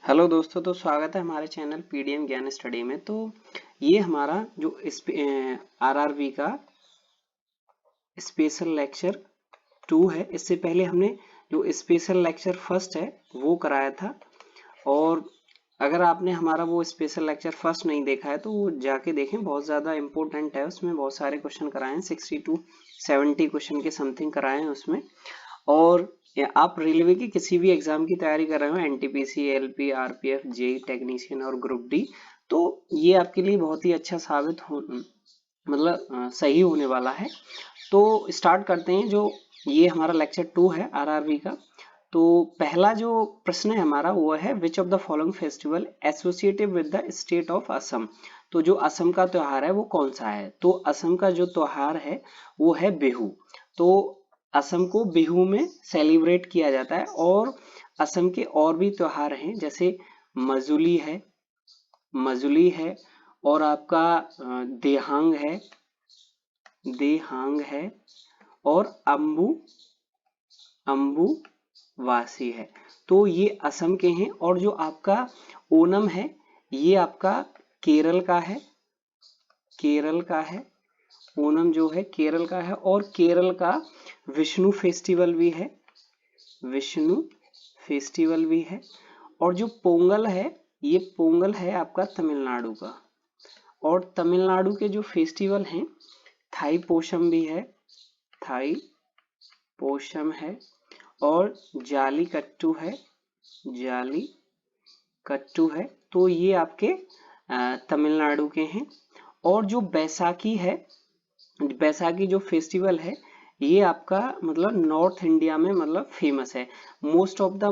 Hello दोस्तों, तो स्वागत है हमारे चैनल पीडीएम ज्ञान स्टडी में। तो ये हमारा जो आरआरबी का स्पेशल लेक्चर 2 है। इससे पहले हमने जो स्पेशल लेक्चर फर्स्ट है वो कराया था, और अगर आपने हमारा वो स्पेशल लेक्चर फर्स्ट नहीं देखा है तो वो जाके देखें, बहुत ज़्यादा इंपॉर्टेंट है। उसमें बहुत सारे क्वेश्चन कराए हैं, 60 to 70 क्वेश्चन के समथिंग कराए हैं उसमें। और आप रेलवे की किसी भी एग्जाम की तैयारी कर रहे हो, NTPC, LP, RPF, JE technician और ग्रुप डी, तो ये आपके लिए बहुत ही अच्छा साबित हो सही होने वाला है। तो स्टार्ट करते हैं। जो ये हमारा लेक्चर 2 है आरआरबी का। तो पहला जो प्रश्न है हमारा वो है, which of the following festival associated with the state of Assam. तो जो असम का त्योहार है वो कौन सा है? तो असम का जो त्योहार है वो है बिहू। तो असम को बिहू में सेलिब्रेट किया जाता है। और असम के और भी त्योहार हैं, जैसे मजुली है और आपका देहांग है और अम्बुवासी है। तो ये असम के हैं। और जो आपका ओनम है ये आपका केरल का है। ओनम जो है केरल का है, और केरल का विष्णु फेस्टिवल भी है। और जो पोंगल है, ये पोंगल है आपका तमिलनाडु का। और तमिलनाडु के जो फेस्टिवल हैं, थाई पोशम है और जाली कट्टू है। तो ये आपके तमिलनाडु के हैं। और जो बैसाखी जो फेस्टिवल है ये आपका नॉर्थ इंडिया में फेमस है। मोस्ट ऑफ द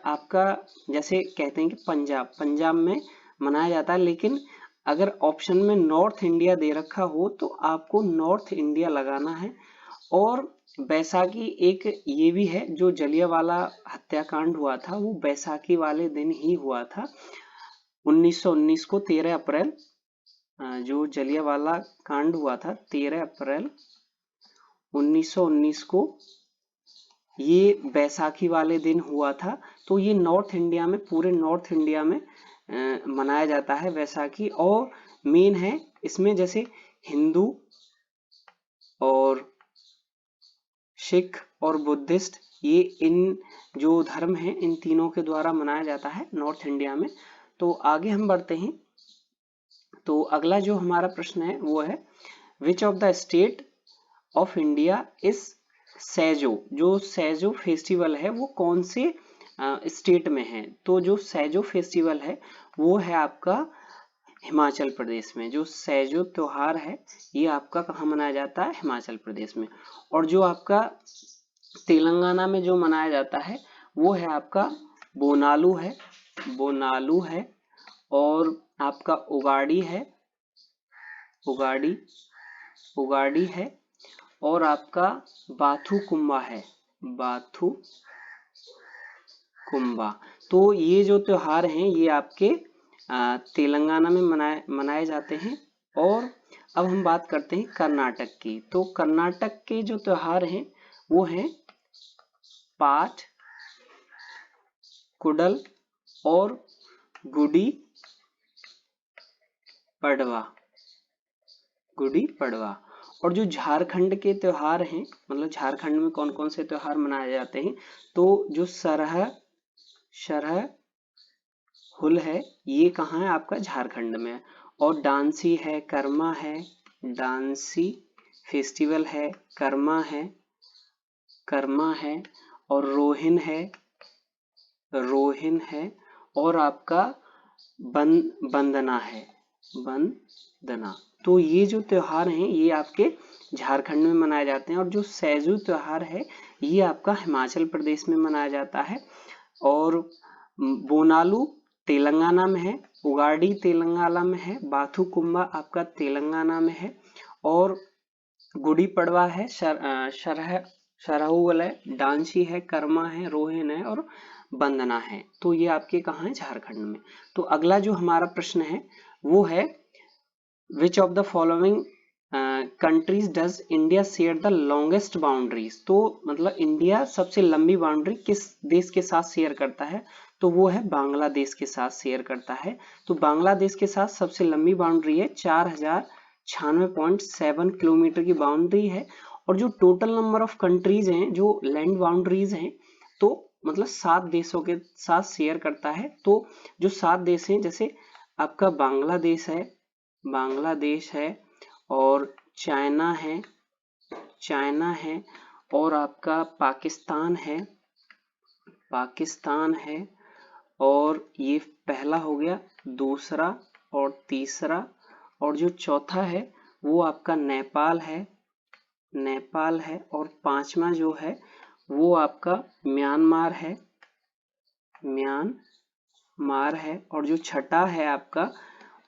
आपका जैसे कहते हैं कि पंजाब में मनाया जाता है, लेकिन अगर ऑप्शन में नॉर्थ इंडिया दे रखा हो तो आपको नॉर्थ इंडिया लगाना है। और बैसाखी एक ये भी है, जो जलियांवाला हत्याकांड हुआ था वो बैसाखी वाले दिन ही हुआ था, 1919 को 13 अप्रैल। जो जलियांवाला कांड हुआ था 13 अप्रैल 1919 को, ये बैसाखी वाले दिन हुआ था। तो ये पूरे नॉर्थ इंडिया में मनाया जाता है बैसाखी। और मेन है इसमें जैसे हिंदू और सिख और बुद्धिस्ट, ये इन जो धर्म हैं इन तीनों के द्वारा मनाया जाता है नॉर्थ इंडिया में। तो आगे हम बढ़ते हैं। तो अगला जो हमारा प्रश्न है वो है, which of the state of India is सैजो। जो सैजो फेस्टिवल है वो कौन से स्टेट में है? तो जो सैजो फेस्टिवल है वो है आपका हिमाचल प्रदेश में। जो सैजो त्योहार है ये आपका कहाँ मनाया जाता है? हिमाचल प्रदेश में। और जो आपका तेलंगाना में जो मनाया जाता है वो है आपका बोनालू है और आपका उगाड़ी है और आपका बाथू कुंभा। तो ये जो त्योहार हैं ये आपके तेलंगाना में मनाए जाते हैं। और अब हम बात करते हैं कर्नाटक की। तो कर्नाटक के जो त्योहार हैं वो हैं पाठ, कुडल और गुड़ी पड़वा। और जो झारखंड के त्योहार हैं, झारखंड में कौन कौन से त्योहार मनाए जाते हैं? तो जो सरहुल है ये कहाँ है? आपका झारखंड में। और डांसी है, कर्मा है, डांसी फेस्टिवल है, कर्मा है और रोहिन है और आपका बंदना। तो ये जो त्योहार हैं ये आपके झारखंड में मनाए जाते हैं। और जो सैजू त्योहार है ये आपका हिमाचल प्रदेश में मनाया जाता है। और बोनालू तेलंगाना में है, उगाड़ी तेलंगाना में है, बाथू कुंभा आपका तेलंगाना में है, और गुड़ी पड़वा है, सरहुल है, डांसी है, कर्मा है, रोहिन है और बंदना है। तो ये आपके कहाँ है? झारखंड में। तो अगला जो हमारा प्रश्न है वो है, which of the following countries does India share the longest boundaries, तो मतलब इंडिया सबसे लंबी बाउंड्री किस देश के साथ शेयर करता है, तो वो है बांग्लादेश के साथ शेयर करता है। तो बांग्लादेश के साथ सबसे लंबी बाउंड्री है 4096.7 किलोमीटर की बाउंड्री है। और जो टोटल नंबर ऑफ कंट्रीज हैं जो लैंड बाउंड्रीज हैं, तो मतलब 7 देशों के साथ शेयर करता है। तो जो 7 देश हैं, जैसे आपका बांग्लादेश है और चाइना है और आपका पाकिस्तान है और ये पहला हो गया, दूसरा और तीसरा, और जो चौथा है वो आपका नेपाल है और पांचवा जो है वो आपका म्यांमार है और जो छठा है आपका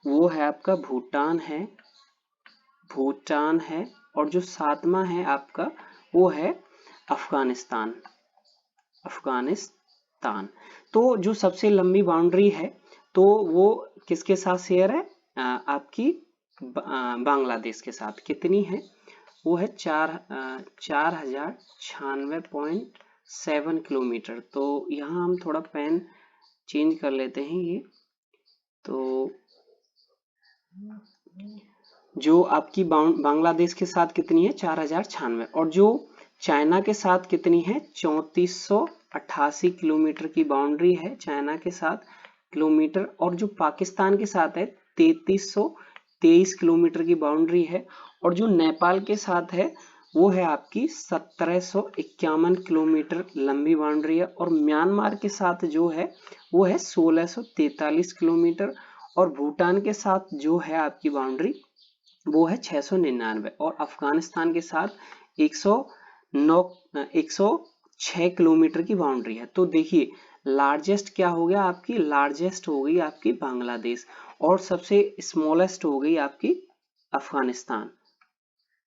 वो है आपका भूटान है और जो सातवां है आपका वो है अफगानिस्तान। तो जो सबसे लंबी बाउंड्री है तो वो किसके साथ शेयर है, आपकी बांग्लादेश के साथ। कितनी है, वो है 4096.7 किलोमीटर। तो यहाँ हम थोड़ा पेन चेंज कर लेते हैं। ये तो जो आपकी बांग्लादेश के साथ कितनी है 4096, और जो चाइना के साथ कितनी है 3488 किलोमीटर की बाउंड्री है चाइना के साथ किलोमीटर। और जो पाकिस्तान के साथ है 3323 किलोमीटर की बाउंड्री है। और जो नेपाल के साथ है वो है आपकी 1751 किलोमीटर लंबी बाउंड्री है। और म्यांमार के साथ जो है वो है 1643 किलोमीटर। और भूटान के साथ जो है आपकी बाउंड्री वो है 699। और अफगानिस्तान के साथ 106 किलोमीटर की बाउंड्री है। तो देखिए लार्जेस्ट क्या हो गया आपकी, लार्जेस्ट हो गई आपकी बांग्लादेश और सबसे स्मॉलेस्ट हो गई आपकी अफगानिस्तान,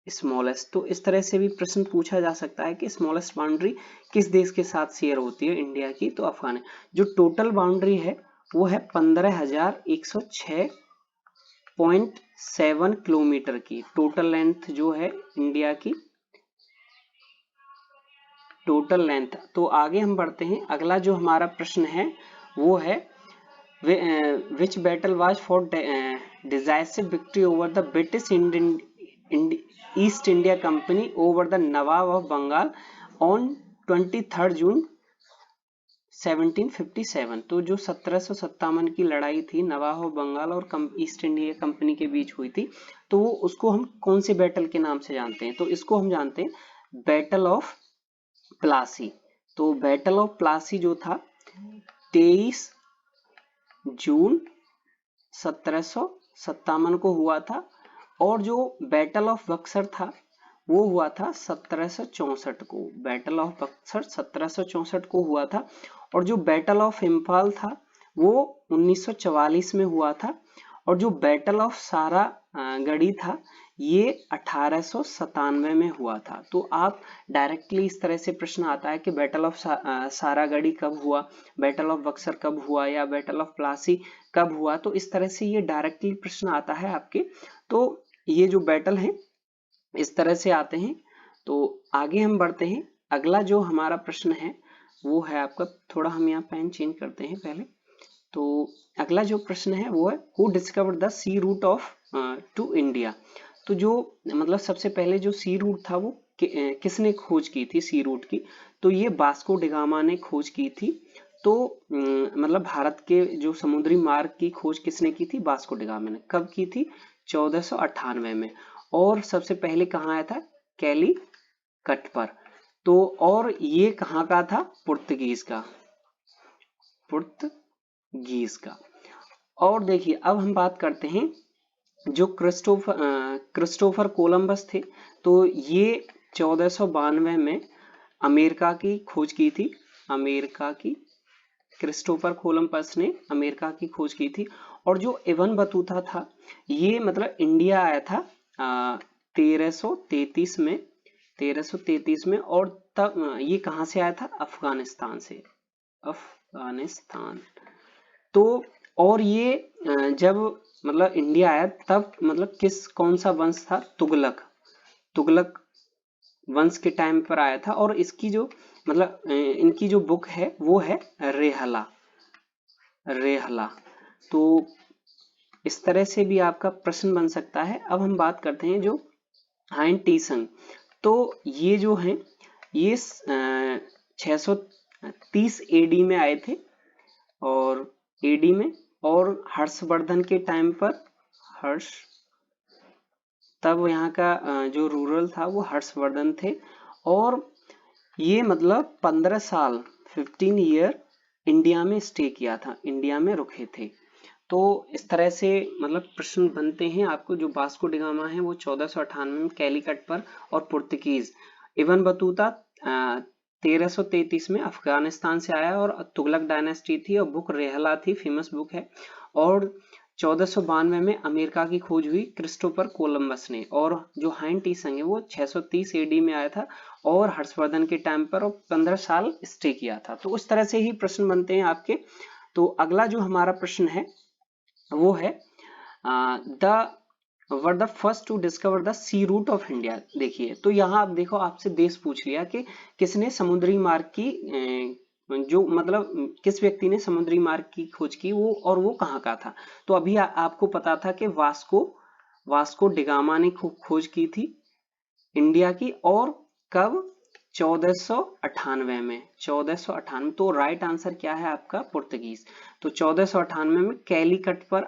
स्मॉलेस्ट। तो इस तरह से भी प्रश्न पूछा जा सकता है कि स्मॉलेस्ट बाउंड्री किस देश के साथ शेयर होती है इंडिया की, तो अफगान। जो टोटल बाउंड्री है वो है 15,106.7 किलोमीटर की। टोटल लेंथ जो है इंडिया की, टोटल लेंथ। तो आगे हम बढ़ते हैं। अगला जो हमारा प्रश्न है वो है which battle was for decisive victory over the British East India Company over the nawab of Bengal on 23 June 1757। तो जो 1757 की लड़ाई थी नवाब ऑफ बंगाल और ईस्ट इंडिया कंपनी के बीच हुई थी, तो वो उसको हम कौन से बैटल के नाम से जानते हैं, तो इसको हम जानते हैं बैटल ऑफ प्लासी। तो बैटल ऑफ प्लासी जो था 23 जून 1757 को हुआ था। और जो बैटल ऑफ बक्सर था वो हुआ था 1764 को। बैटल ऑफ बक्सर 1764 को हुआ था। और जो बैटल ऑफ इम्फाल था वो 1944 में हुआ था। और जो बैटल ऑफ सारागढ़ी था ये 1897 में हुआ था। तो आप डायरेक्टली इस तरह से प्रश्न आता है कि बैटल ऑफ सारागढ़ी कब हुआ, बैटल ऑफ बक्सर कब हुआ, या बैटल ऑफ प्लासी कब हुआ, तो इस तरह से ये डायरेक्टली प्रश्न आता है आपके। तो ये जो बैटल है इस तरह से आते हैं। तो आगे हम बढ़ते हैं। अगला जो हमारा प्रश्न है वो है आपका, थोड़ा हम यहाँ पेन चेंज करते हैं पहले। तो अगला जो प्रश्न है वो है who discovered the sea route of to India. तो जो मतलब सबसे पहले जो सी रूट था वो किसने खोज की थी सी रूट की, तो ये वास्को डिगामा ने खोज की थी। तो मतलब भारत के जो समुद्री मार्ग की खोज किसने की थी, वास्को डिगामा ने। कब की थी, 1498 में। और सबसे पहले कहाँ आया था, कैलीकट पर। तो और ये कहाँ का था, पुर्तगीज का। और देखिए अब हम बात करते हैं जो क्रिस्टोफर कोलंबस थे, तो ये 1492 में अमेरिका की खोज की थी। क्रिस्टोफर कोलंबस ने अमेरिका की खोज की थी। और जो इबन बतूता था ये मतलब इंडिया आया था 1333 में। और तब ये कहाँ से आया था, अफगानिस्तान से। तो और ये जब मतलब इंडिया आया तब मतलब कौन सा वंश था? तुगलक वंश के टाइम पर आया था। और इसकी जो मतलब इनकी जो बुक है वो है रेहला। तो इस तरह से भी आपका प्रश्न बन सकता है। अब हम बात करते हैं जो हाइन टीसंग। तो ये जो है ये 630 एडी में आए थे और एडी में, और हर्षवर्धन के टाइम पर तब यहाँ का जो रूरल था वो हर्षवर्धन थे। और ये मतलब 15 साल 15 ईयर इंडिया में स्टे किया था, इंडिया में रुके थे। तो इस तरह से मतलब प्रश्न बनते हैं आपको। जो वास्को डी गामा है वो 1498 में कैलीकट पर, और पुर्तगीज इब्न बतूता 1333 में अफगानिस्तान से आया, और तुगलक डायनेस्टी थी, और बुक रेहला थी, फेमस बुक है। और 1492 में अमेरिका की खोज हुई क्रिस्टोफर कोलंबस ने। और जो हाइन टीसंग है वो 630 एडी में आया था और हर्षवर्धन के टाइम पर, और 15 साल स्टे किया था। तो उस तरह से ही प्रश्न बनते हैं आपके। तो अगला जो हमारा प्रश्न है वो है were the first to discover the sea route of India. देखिए, तो यहाँ आप देखो, आपसे देश पूछ लिया कि किसने समुद्री मार्ग की जो मतलब किस व्यक्ति ने समुद्री मार्ग की खोज की, वो और वो कहाँ का था। तो अभी आपको पता था कि वास्को डिगामा ने खोज की थी इंडिया की, और कब? 1498 में। 1498। तो राइट आंसर क्या है आपका? पुर्तगीज। तो 1498 में कैलीकट पर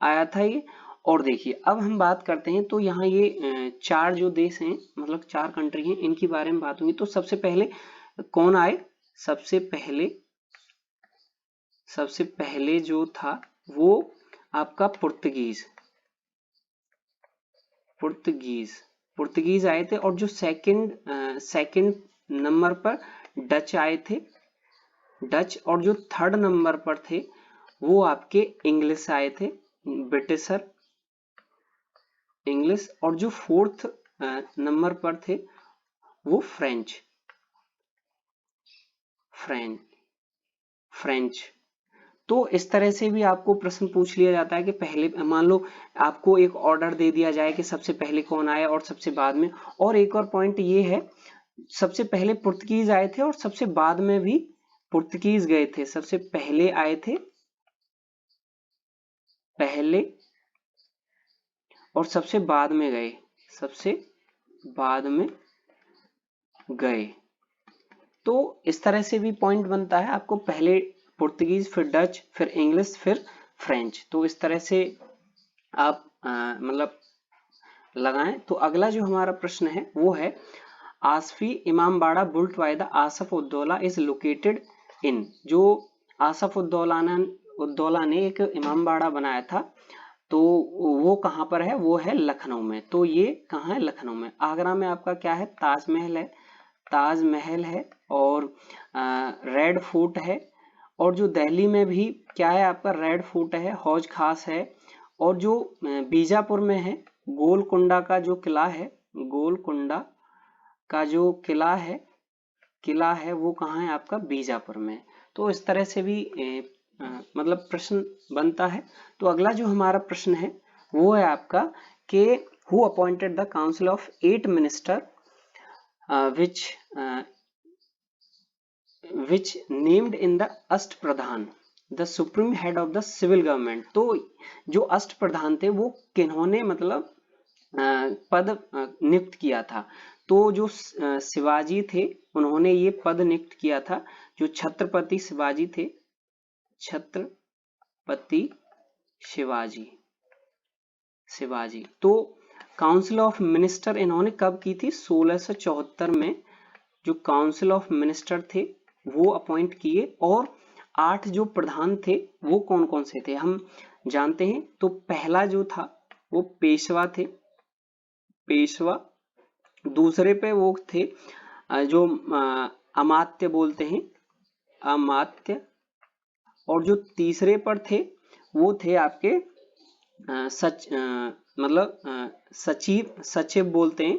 आया था ये। और देखिए, अब हम बात करते हैं, तो यहाँ ये चार जो देश हैं, मतलब 4 कंट्री हैं, इनके बारे में बात होगी। तो सबसे पहले कौन आए? सबसे पहले जो था वो आपका पुर्तगीज आए थे। और जो सेकंड नंबर पर डच आए थे, डच। और जो थर्ड नंबर पर थे वो आपके इंग्लिश आए थे, ब्रिटिशर, इंग्लिश। और जो फोर्थ नंबर पर थे वो फ्रेंच। तो इस तरह से भी आपको प्रश्न पूछ लिया जाता है कि पहले, मान लो आपको एक ऑर्डर दे दिया जाए कि सबसे पहले कौन आया और सबसे बाद में। और एक और पॉइंट ये है, सबसे पहले पुर्तगीज आए थे और सबसे बाद में भी पुर्तगीज गए थे। सबसे पहले आए थे पहले, और सबसे बाद में गए। तो इस तरह से भी पॉइंट बनता है आपको, पहले पुर्तगीज, फिर डच, फिर इंग्लिश, फिर फ्रेंच। तो इस तरह से आप मतलब लगाएं। तो अगला जो हमारा प्रश्न है वो है Asafi Imambara built by the Asaf Uddaula is located in. जो आसफ उद्दौला ने एक इमामबाड़ा बनाया था, तो वो कहाँ पर है? वो है लखनऊ में। तो ये कहाँ है? लखनऊ में। आगरा में आपका क्या है? ताजमहल है और रेड फोर्ट है। और जो दिल्ली में भी क्या है आपका? रेड फोर्ट है, हौज खास है। और जो बीजापुर में है, गोलकुंडा का जो किला है, गोलकुंडा का जो किला है वो कहाँ है आपका? बीजापुर में। तो इस तरह से भी मतलब प्रश्न बनता है। तो अगला जो हमारा प्रश्न है वो है आपका कि who appointed the council of 8 minister which named in the Ashtapradhan the supreme head of the civil government। तो जो अष्टप्रधान थे वो किन्होंने मतलब पद नियुक्त किया था? तो जो शिवाजी थे उन्होंने ये पद नियुक्त किया था। जो छत्रपति शिवाजी थे, छत्रपति शिवाजी। तो काउंसिल ऑफ मिनिस्टर इन्होंने कब की थी? 1674 में जो काउंसिल ऑफ मिनिस्टर थे वो अपॉइंट किए। और 8 जो प्रधान थे वो कौन कौन से थे हम जानते हैं। तो पहला जो था वो पेशवा थे, दूसरे पे वो थे जो अमात्य बोलते हैं, अमात्य। और जो तीसरे पर थे वो थे आपके सचिव बोलते हैं,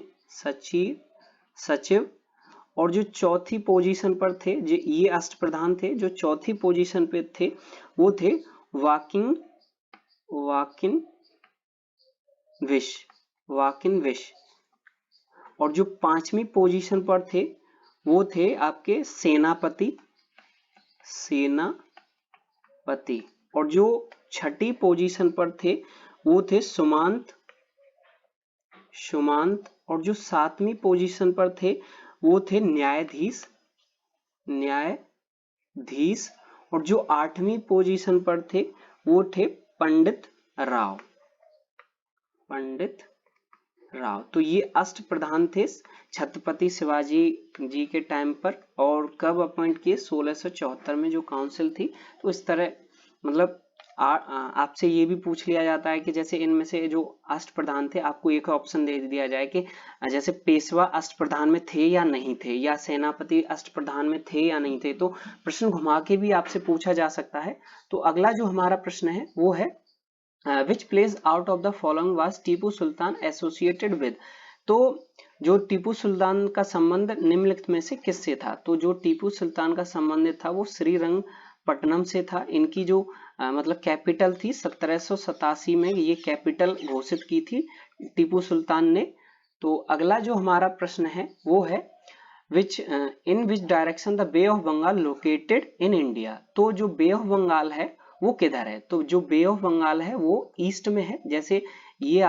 सचिव। और जो चौथी पोजीशन पर थे, जो ये अष्टप्रधान थे, जो चौथी पोजीशन पे थे वो थे वाकिन विश। और जो 5वीं पोजीशन पर थे वो थे आपके सेनापति। और जो 6ठी पोजीशन पर थे वो थे सुमांत। और जो 7वीं पोजीशन पर थे वो थे न्यायाधीश। और जो 8वीं पोजीशन पर थे वो थे पंडित राव। तो ये अष्टप्रधान थे छत्रपति शिवाजी जी के टाइम पर। और कब अपॉइंट किए? 1674 में जो काउंसिल थी। तो इस तरह मतलब आपसे ये भी पूछ लिया जाता है कि जैसे इनमें से जो अष्टप्रधान थे आपको एक ऑप्शन दे दिया जाए कि जैसे पेशवा अष्टप्रधान में थे या नहीं थे, या सेनापति अष्टप्रधान में थे या नहीं थे, तो प्रश्न घुमा के भी आपसे पूछा जा सकता है। तो अगला जो हमारा प्रश्न है वो है which place out of the following was Tipu Sultan associated with. तो जो टीपू सुल्तान का संबंध निम्नलिखित में से किससे था? तो जो टीपू सुल्तान का संबंध था वो श्रीरंगपट्टनम से था। इनकी जो मतलब कैपिटल थी 1787 में ये कैपिटल घोषित की थी टीपू सुल्तान ने। तो अगला जो हमारा प्रश्न है वो है in which direction the Bay of Bengal located in India। तो जो बे ऑफ बंगाल है वो किधर है? तो जो बे ऑफ बंगाल है वो ईस्ट में है। जैसे ये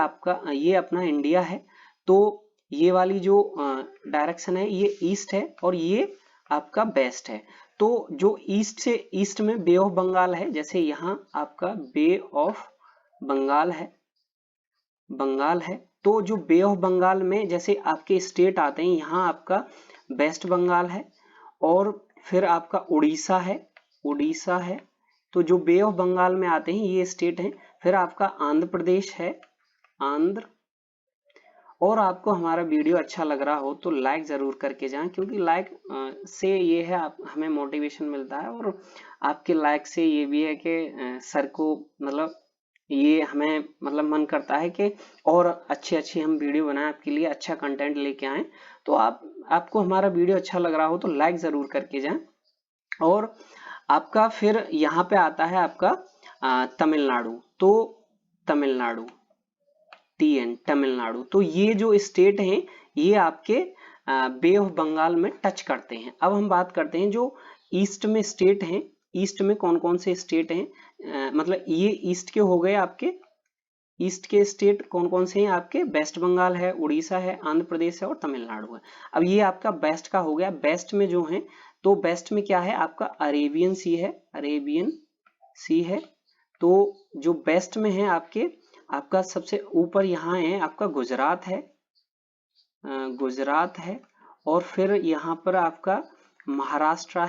अपना इंडिया है, तो ये वाली जो डायरेक्शन है ये ईस्ट है और ये आपका वेस्ट है। तो जो ईस्ट में बे ऑफ बंगाल है, जैसे यहाँ आपका बे ऑफ बंगाल है। तो जो बे ऑफ बंगाल में जैसे आपके स्टेट आते हैं, यहाँ आपका वेस्ट बंगाल है और फिर आपका उड़ीसा है। तो जो बे ऑफ बंगाल में आते हैं ये स्टेट हैं। फिर आपका आंध्र प्रदेश है, और आपको हमारा वीडियो अच्छा लग रहा हो तो लाइक जरूर करके जाएं, क्योंकि लाइक से ये है हमें मोटिवेशन मिलता है, और आपके लाइक से ये भी है कि सर को मतलब ये हमें मतलब मन करता है कि और अच्छी हम वीडियो बनाएं, आपके लिए अच्छा कंटेंट लेके आएं। तो आपको हमारा वीडियो अच्छा लग रहा हो तो लाइक जरूर करके जाएं। और आपका फिर यहाँ पे आता है आपका तमिलनाडु। तो तमिलनाडु तो ये जो स्टेट हैं ये आपके बे ऑफ बंगाल में टच करते हैं। अब हम बात करते हैं जो ईस्ट में स्टेट हैं। ईस्ट में कौन कौन से स्टेट हैं? मतलब ये ईस्ट के हो गए आपके। ईस्ट के स्टेट कौन कौन से हैं आपके? वेस्ट बंगाल है, उड़ीसा है, आंध्र प्रदेश है और तमिलनाडु है। अब ये आपका वेस्ट का हो गया। वेस्ट में जो है, तो वेस्ट में क्या है आपका? अरेबियन सी है। तो जो वेस्ट में है आपका सबसे ऊपर यहाँ है आपका गुजरात है, और फिर यहाँ पर आपका महाराष्ट्र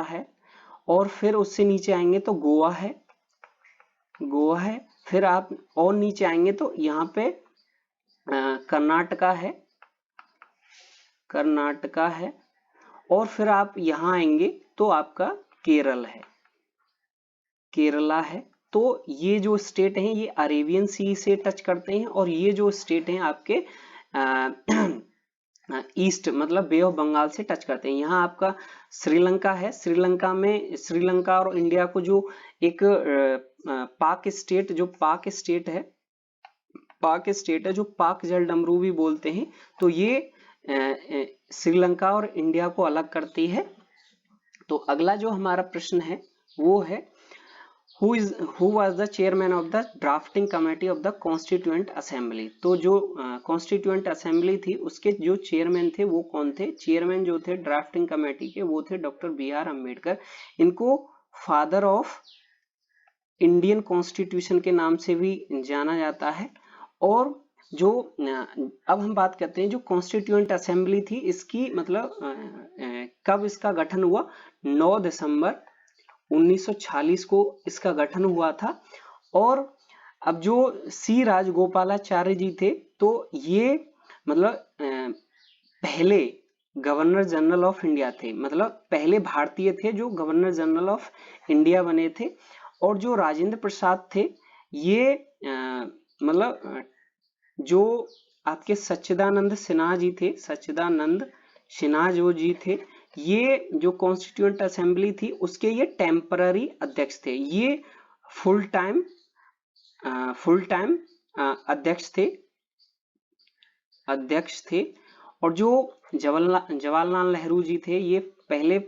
है, और फिर उससे नीचे आएंगे तो गोवा है। फिर आप और नीचे आएंगे तो यहाँ पे कर्नाटका है, और फिर आप यहाँ आएंगे तो आपका केरला है। तो ये जो स्टेट हैं ये अरेबियन सी से टच करते हैं, और ये जो स्टेट हैं आपके ईस्ट मतलब बे ऑफ बंगाल से टच करते हैं। यहाँ आपका श्रीलंका है। श्रीलंका और इंडिया को जो एक पाक स्टेट है जो पाक जलडमरू भी बोलते हैं, तो ये श्रीलंका और इंडिया को अलग करती है। तो अगला जो हमारा प्रश्न है वो है who was the chairman of the drafting committee of the constituent assembly। तो जो constituent assembly थी उसके जो चेयरमैन थे वो कौन थे? चेयरमैन जो थे ड्राफ्टिंग कमेटी के वो थे डॉक्टर BR अम्बेडकर। इनको फादर ऑफ इंडियन कॉन्स्टिट्यूशन के नाम से भी जाना जाता है। और जो अब हम बात करते हैं जो कॉन्स्टिट्यूएंट असेंबली थी इसकी मतलब कब इसका गठन हुआ? 9 दिसंबर 1946 को इसका गठन हुआ था। और अब जो सी राजगोपालाचार्य जी थे तो ये मतलब पहले गवर्नर जनरल ऑफ इंडिया थे, मतलब पहले भारतीय थे जो गवर्नर जनरल ऑफ इंडिया बने थे। और जो राजेंद्र प्रसाद थे ये मतलब जो आपके सच्चिदानंद सिन्हा जी थे, सच्चिदानंद सिन्हा जो जी थे, ये जो कॉन्स्टिट्यूएंट असेंबली थी उसके ये टेम्पररी अध्यक्ष थे। ये फुल टाइम अध्यक्ष थे। और जो जवाहरलाल नेहरू जी थे, ये पहले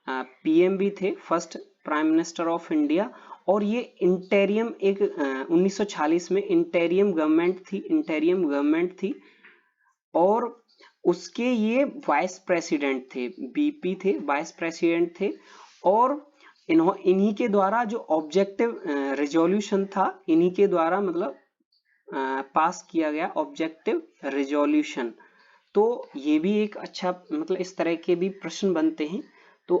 पीएम भी थे, first prime minister of India. और ये इंटेरियम 1946 में इंटेरियम गवर्नमेंट थी। और उसके ये वाइस प्रेसिडेंट थे, बीपी थे, वाइस प्रेसिडेंट थे। और इन्हीं के द्वारा जो ऑब्जेक्टिव रिजोल्यूशन था, इन्हीं के द्वारा मतलब पास किया गया ऑब्जेक्टिव रिजोल्यूशन। तो ये भी एक अच्छा मतलब इस तरह के भी प्रश्न बनते हैं। तो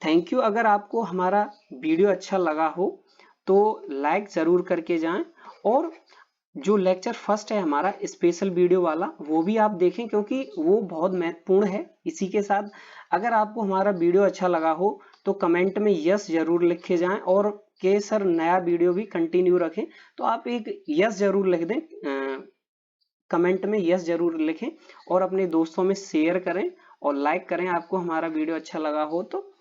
थैंक यू। अगर आपको हमारा वीडियो अच्छा लगा हो तो लाइक जरूर करके जाएं, और जो लेक्चर फर्स्ट है हमारा स्पेशल वीडियो वाला, वो भी आप देखें क्योंकि वो बहुत महत्वपूर्ण है। इसी के साथ अगर आपको हमारा वीडियो अच्छा लगा हो तो कमेंट में यस जरूर लिखे जाएं, और के सर नया वीडियो भी कंटिन्यू रखें, तो आप एक यस जरूर लिख दें, कमेंट में यस जरूर लिखें, और अपने दोस्तों में शेयर करें और लाइक करें आपको हमारा वीडियो अच्छा लगा हो तो।